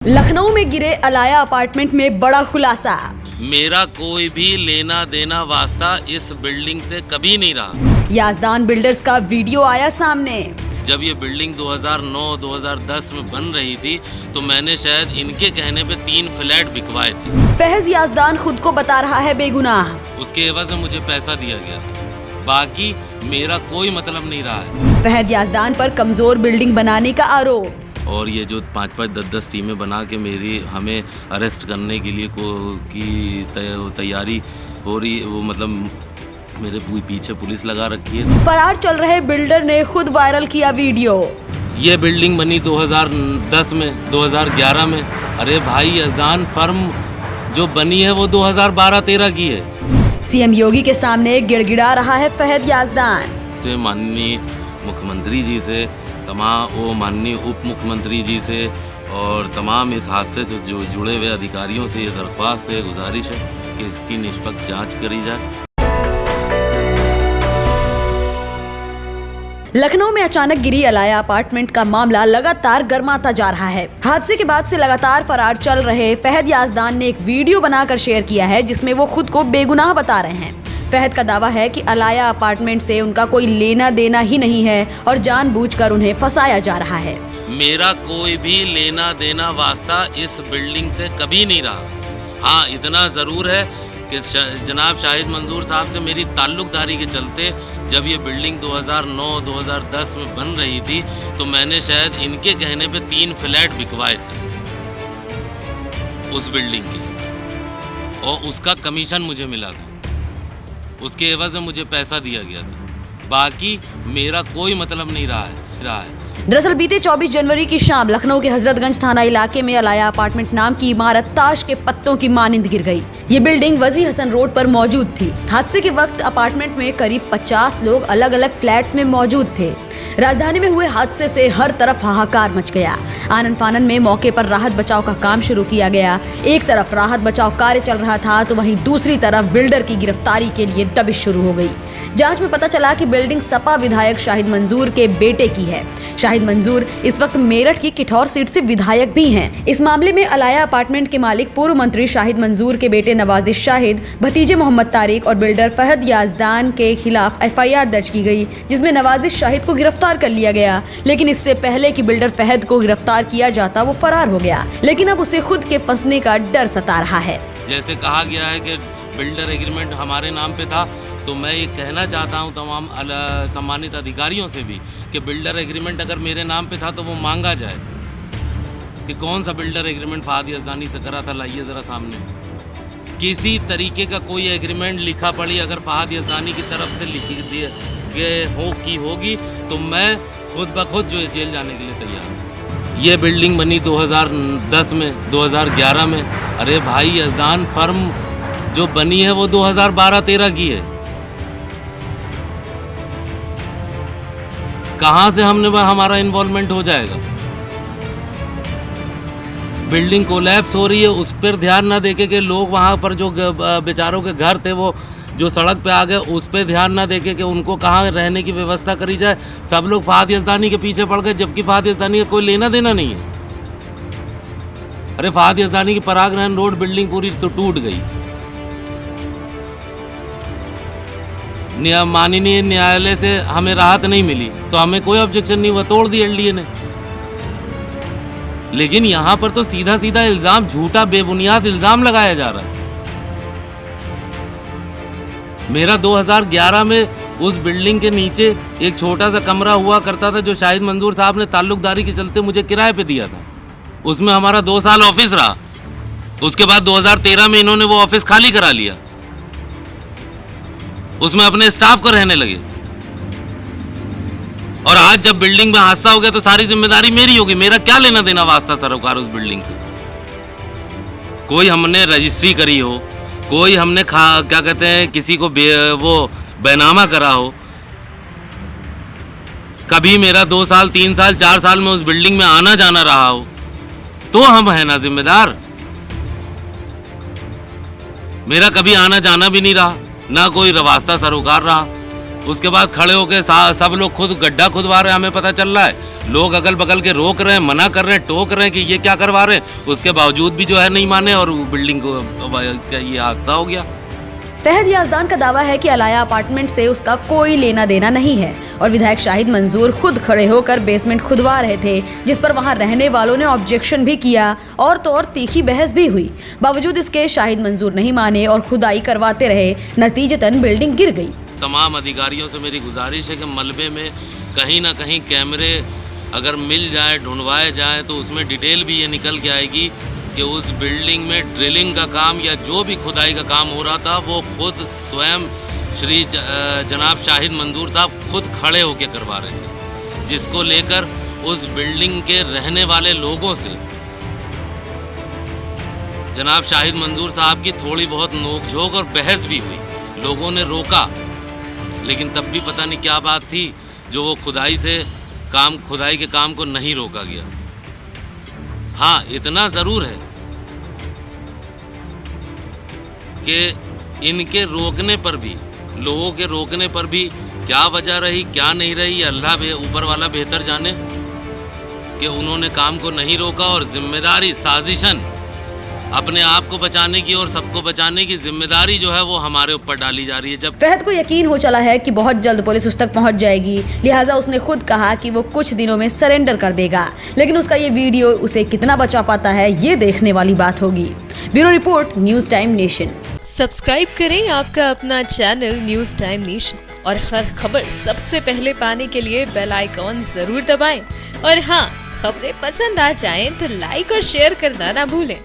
लखनऊ में गिरे अलाया अपार्टमेंट में बड़ा खुलासा। मेरा कोई भी लेना देना वास्ता इस बिल्डिंग से कभी नहीं रहा। याजदान बिल्डर्स का वीडियो आया सामने। जब ये बिल्डिंग 2009-2010 में बन रही थी तो मैंने शायद इनके कहने पे 3 फ्लैट बिकवाए थे। फहद याजदान खुद को बता रहा है बेगुनाह। उसके एवज में मुझे पैसा दिया गया था, बाकी मेरा कोई मतलब नहीं रहा है। फहद याजदान पर कमजोर बिल्डिंग बनाने का आरोप। और ये जो 5-5, 10-10 टीमें बना के हमें अरेस्ट करने के लिए तैयारी हो रही, वो मतलब मेरे पीछे पुलिस लगा रखी है। फरार चल रहे बिल्डर ने खुद वायरल किया वीडियो। ये बिल्डिंग बनी 2010 में, 2011 में। अरे भाई याजदान फर्म जो बनी है वो 2012-13 की है। सीएम योगी के सामने गिड़गिड़ा रहा है फहद याजदान। से माननीय मुख्यमंत्री जी से, माननीय उप मुख्यमंत्री जी से और तमाम इस हादसे से जो जुड़े हुए अधिकारियों से ये दरख्वास्त है, गुजारिश है कि इसकी निष्पक्ष जांच करी जाए। लखनऊ में अचानक गिरी अलाया अपार्टमेंट का मामला लगातार गर्माता जा रहा है। हादसे के बाद से लगातार फरार चल रहे फहद याजदान ने एक वीडियो बनाकर शेयर किया है जिसमें वो खुद को बेगुनाह बता रहे हैं। फहद का दावा है कि अलाया अपार्टमेंट से उनका कोई लेना देना ही नहीं है और जानबूझकर उन्हें फंसाया जा रहा है। मेरा कोई भी लेना देना वास्ता इस बिल्डिंग से कभी नहीं रहा। हाँ, इतना ज़रूर है कि जनाब शाहिद मंजूर साहब से मेरी ताल्लुकदारी के चलते जब ये बिल्डिंग 2009-2010 में बन रही थी तो मैंने शायद इनके कहने पे 3 फ्लैट बिकवाए थे उस बिल्डिंग के, और उसका कमीशन मुझे मिला था। उसके एवज में मुझे पैसा दिया गया था, बाकी मेरा कोई मतलब नहीं रहा है। दरअसल बीते 24 जनवरी की शाम लखनऊ के हजरतगंज थाना इलाके में अलाया अपार्टमेंट नाम की इमारत ताश के पत्तों की मानिंद गिर गई। ये बिल्डिंग वजी हसन रोड पर मौजूद थी। हादसे के वक्त अपार्टमेंट में करीब 50 लोग अलग अलग फ्लैट्स में मौजूद थे। राजधानी में हुए हादसे से हर तरफ हाहाकार मच गया। आनन फानन में मौके पर राहत बचाव का काम शुरू किया गया। एक तरफ राहत बचाव कार्य चल रहा था तो वहीं दूसरी तरफ बिल्डर की गिरफ्तारी के लिए दबिश शुरू हो गई। जांच में पता चला कि बिल्डिंग सपा विधायक शाहिद मंजूर के बेटे की है। शाहिद मंजूर इस वक्त मेरठ की किठौर सीट से विधायक भी हैं। इस मामले में अलाया अपार्टमेंट के मालिक पूर्व मंत्री शाहिद मंजूर के बेटे नवाजिश शाहिद, भतीजे मोहम्मद तारिक और बिल्डर फहद याजदान के खिलाफ FIR दर्ज की गई, जिसमें नवाजिश शाहिद को गिरफ्तार कर लिया गया। लेकिन इससे पहले कि बिल्डर फहद को गिरफ्तार किया जाता वो फरार हो गया। लेकिन अब उसे खुद के फंसने का डर सता रहा है। जैसे कहा गया है कि बिल्डर एग्रीमेंट हमारे नाम पे था, तो मैं ये कहना चाहता हूँ तमाम सम्मानित अधिकारियों से भी कि बिल्डर एग्रीमेंट अगर मेरे नाम पे था तो वो मांगा जाए कि कौन सा बिल्डर एग्रीमेंट फहद याजदानी से करा था, लाइए ज़रा सामने। किसी तरीके का कोई एग्रीमेंट लिखा पड़ी अगर फहद याजदानी की तरफ से लिखी होगी तो मैं खुद ब खुद जो जेल जाने के लिए तैयार हूँ। ये बिल्डिंग बनी 2010 में, 2011 में। अरे भाई याजदान फर्म जो बनी है वो 2012-13 की है। कहाँ से हमारा इन्वॉल्वमेंट हो जाएगा? बिल्डिंग कोलैप्स हो रही है, उस पर ध्यान ना देके कि लोग वहाँ पर जो बेचारों के घर थे वो जो सड़क पे आ गए, उस पर ध्यान ना देके कि उनको कहाँ रहने की व्यवस्था करी जाए। सब लोग फहद याजदानी के पीछे पड़ गए, जबकि फहद याजदानी का कोई लेना देना नहीं है। अरे फहद याजदानी की पराग रहन रोड बिल्डिंग पूरी तो टूट गई। माननीय न्यायालय से हमें राहत नहीं मिली तो हमें कोई ऑब्जेक्शन नहीं हुआ, तोड़ दी LDA ने। लेकिन यहाँ पर तो सीधा सीधा इल्जाम, झूठा बेबुनियाद इल्जाम लगाया जा रहा है। मेरा 2011 में उस बिल्डिंग के नीचे एक छोटा सा कमरा हुआ करता था जो शाहिद मंजूर साहब ने ताल्लुकदारी के चलते मुझे किराए पे दिया था। उसमें हमारा 2 साल ऑफिस रहा। उसके बाद 2013 में इन्होंने वो ऑफिस खाली करा लिया, उसमें अपने स्टाफ को रहने लगे। और आज जब बिल्डिंग में हादसा हो गया तो सारी जिम्मेदारी मेरी होगी। मेरा क्या लेना देना वास्ता सरोकार उस बिल्डिंग से? कोई हमने रजिस्ट्री करी हो, कोई हमने क्या कहते हैं किसी को वो बैनामा करा हो, कभी मेरा 2 साल 3 साल 4 साल में उस बिल्डिंग में आना जाना रहा हो, तो हम है ना जिम्मेदार। मेरा कभी आना जाना भी नहीं रहा, ना कोई वास्ता सरोकार रहा। उसके बाद खड़े होकर सब लोग खुद गड्ढा खुदवा रहे हैं, हमें पता चल रहा है। लोग अगल बगल के रोक रहे हैं, मना कर रहे हैं, टोक रहे हैं कि ये क्या करवा रहे हैं, उसके बावजूद भी जो है नहीं माने और बिल्डिंग को ये हादसा हो गया। फहद याजदान का दावा है कि अलाया अपार्टमेंट से उसका कोई लेना देना नहीं है और विधायक शाहिद मंजूर खुद खड़े होकर बेसमेंट खुदवा रहे थे, जिस पर वहां रहने वालों ने ऑब्जेक्शन भी किया और तो और तीखी बहस भी हुई। बावजूद इसके शाहिद मंजूर नहीं माने और खुदाई करवाते रहे, नतीजतन बिल्डिंग गिर गई। तमाम अधिकारियों से मेरी गुजारिश है कि मलबे में कहीं ना कहीं कैमरे अगर मिल जाए, ढूंढवाए जाए, तो उसमें डिटेल भी ये निकल के आएगी कि उस बिल्डिंग में ड्रिलिंग का काम या जो भी खुदाई का काम हो रहा था वो खुद स्वयं श्री जनाब शाहिद मंजूर साहब खुद खड़े होकर करवा रहे थे, जिसको लेकर उस बिल्डिंग के रहने वाले लोगों से जनाब शाहिद मंजूर साहब की थोड़ी बहुत नोकझोंक और बहस भी हुई। लोगों ने रोका, लेकिन तब भी पता नहीं क्या बात थी जो वो खुदाई के काम को नहीं रोका गया। हाँ, इतना ज़रूर है कि इनके रोकने पर भी, लोगों के रोकने पर भी क्या वजह रही, क्या नहीं रही, अल्लाह ऊपर वाला बेहतर जाने, कि उन्होंने काम को नहीं रोका और जिम्मेदारी साजिशन अपने आप को बचाने की और सबको बचाने की जिम्मेदारी जो है वो हमारे ऊपर डाली जा रही है। जब फहद को यकीन हो चला है कि बहुत जल्द पुलिस उस तक पहुंच जाएगी, लिहाजा उसने खुद कहा कि वो कुछ दिनों में सरेंडर कर देगा, लेकिन उसका ये वीडियो उसे कितना बचा पाता है ये देखने वाली बात होगी। Bureau report, news time nation. Subscribe करें आपका अपना चैनल न्यूज़ टाइम नेशन और हर खबर सबसे पहले पाने के लिए बेल आइकॉन जरूर दबाएं। और हाँ, खबरें पसंद आ जाएं तो लाइक और शेयर करना ना भूलें।